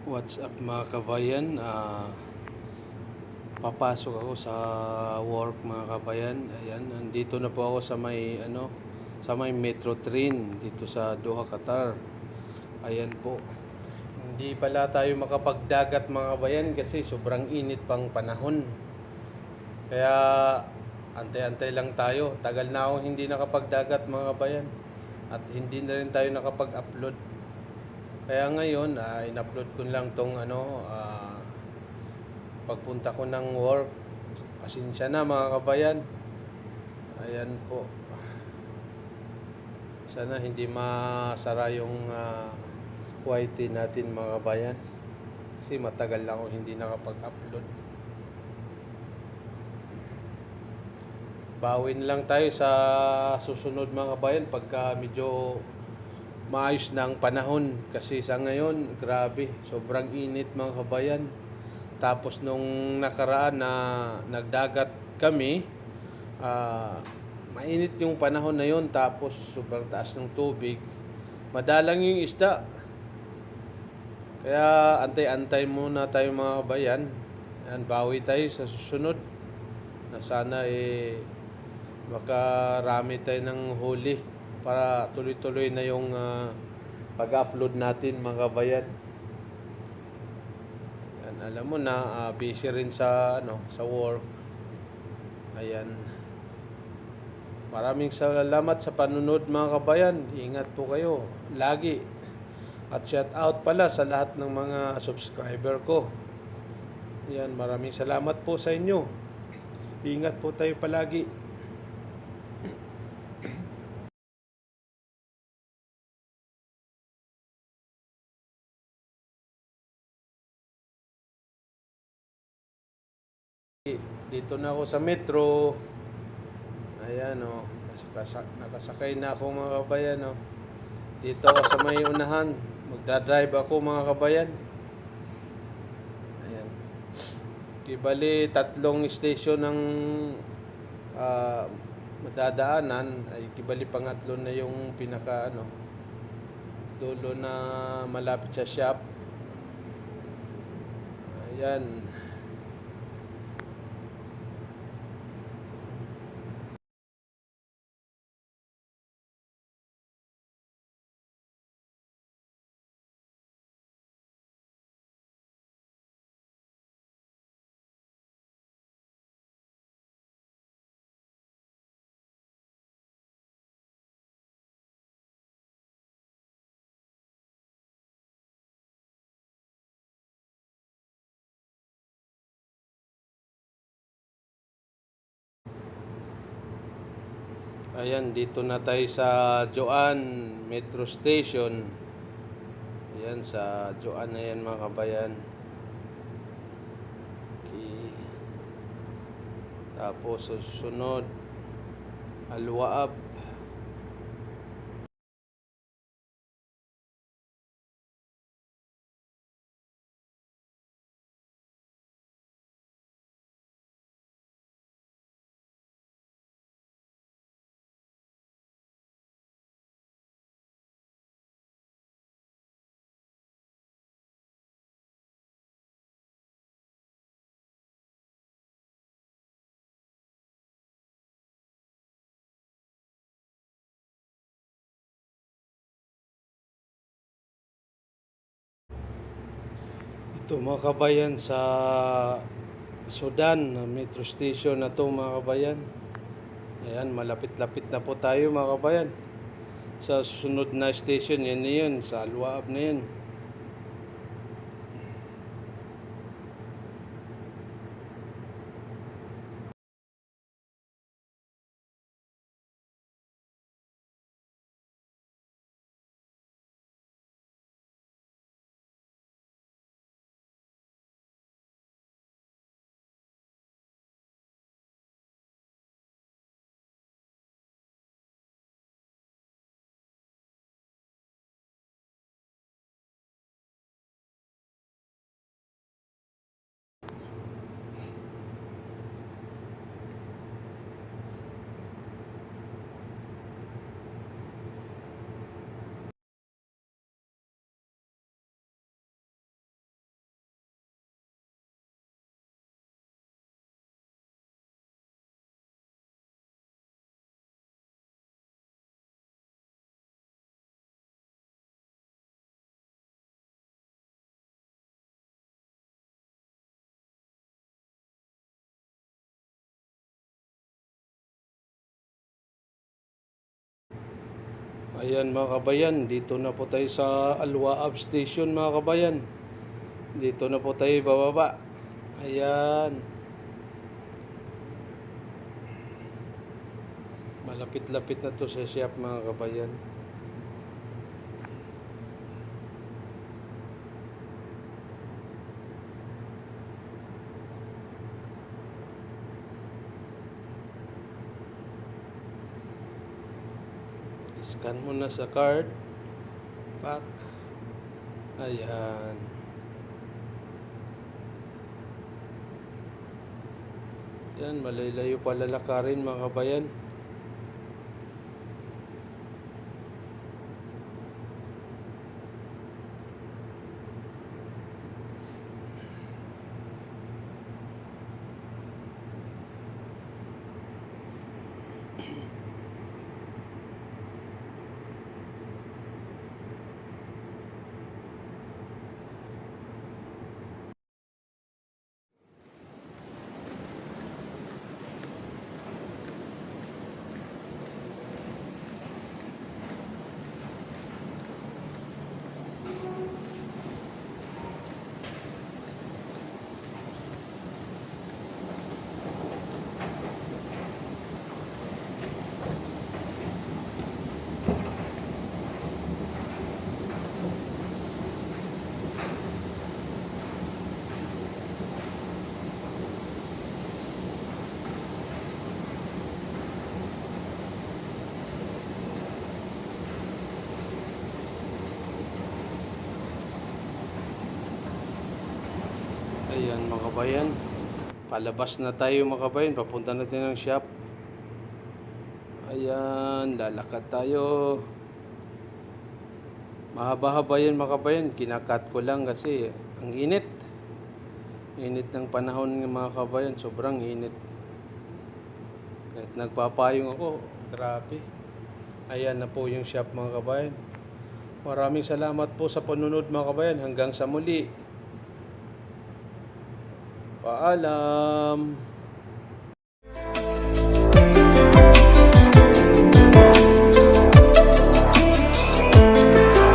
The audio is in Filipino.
What's up mga kabayan? Papasok ako sa work mga kabayan. Ayan, nandito na po ako sa may metro train dito sa Doha, Qatar. Ayan po. Hindi pala tayo makapagdagat mga kabayan kasi sobrang init pang panahon. Kaya antay-antay lang tayo. Tagal na ako hindi nakapagdagat mga kabayan. At hindi na rin tayo nakapag-upload. Kaya ngayon, in-upload ko lang tong pagpunta ko ng work. Pasensya na mga kabayan. Ayan po. Sana hindi masara yung YT natin mga kabayan. Kasi matagal lang ako hindi nakapag-upload. Bawin lang tayo sa susunod mga kabayan pagka medyo maayos na ang panahon. Kasi sa ngayon, grabe, sobrang init mga kabayan. Tapos nung nakaraan na nagdagat kami, mainit yung panahon na yun. Tapos sobrang taas ng tubig. Madalang yung isda. Kaya antay-antay muna tayo mga kabayan. Ayan, bawi tayo sa susunod. Na sana makarami tayo ng huli para tuloy-tuloy na yung pag-upload natin mga kabayan. Alam mo na busy rin sa work. Ayan. Maraming salamat sa panunod mga kabayan. Ingat po kayo lagi. At shout out pala sa lahat ng mga subscriber ko. Ayan, maraming salamat po sa inyo. Ingat po tayo palagi. Dito na ako sa metro. Ayan o, nakasakay na ako mga kabayan o. Dito ako sa may unahan. Magdadrive ako mga kabayan. Ayan. Bali, 3 station ng madadaanan. Ay bali pangatlo na yung pinaka dulo na malapit sa shop. Ayan. Ayan, dito na tayo sa Joan Metro Station. Ayan, sa Joan na yan mga kabayan. Okay. Tapos susunod, Alwaab. Ito mga kabayan sa Sudan Metro Station na to mga kabayan. Ayan, malapit-lapit na po tayo mga kabayan. Sa susunod na station, yan sa Alwaab na yan. Ayan mga kabayan, dito na po tayo sa Alwaab Station mga kabayan. Dito na po tayo bababa. Ayan. Malapit-lapit na to sa shop mga kabayan. Scan mo na sa card. Pack. Ayan. Yan, malaylayo pa lalakarin mga kabayan. Ayan mga kabayan, palabas na tayo mga kabayan, papunta natin ng shop. Ayan, lalakad tayo. Mahaba-haba yan mga kabayan, kinakat ko lang kasi ang init. Init ng panahon ng mga kabayan, sobrang init. Kahit nagpapayong ako, grabe. Ayan na po yung shop mga kabayan. Maraming salamat po sa panunod mga kabayan, hanggang sa muli. Paalam.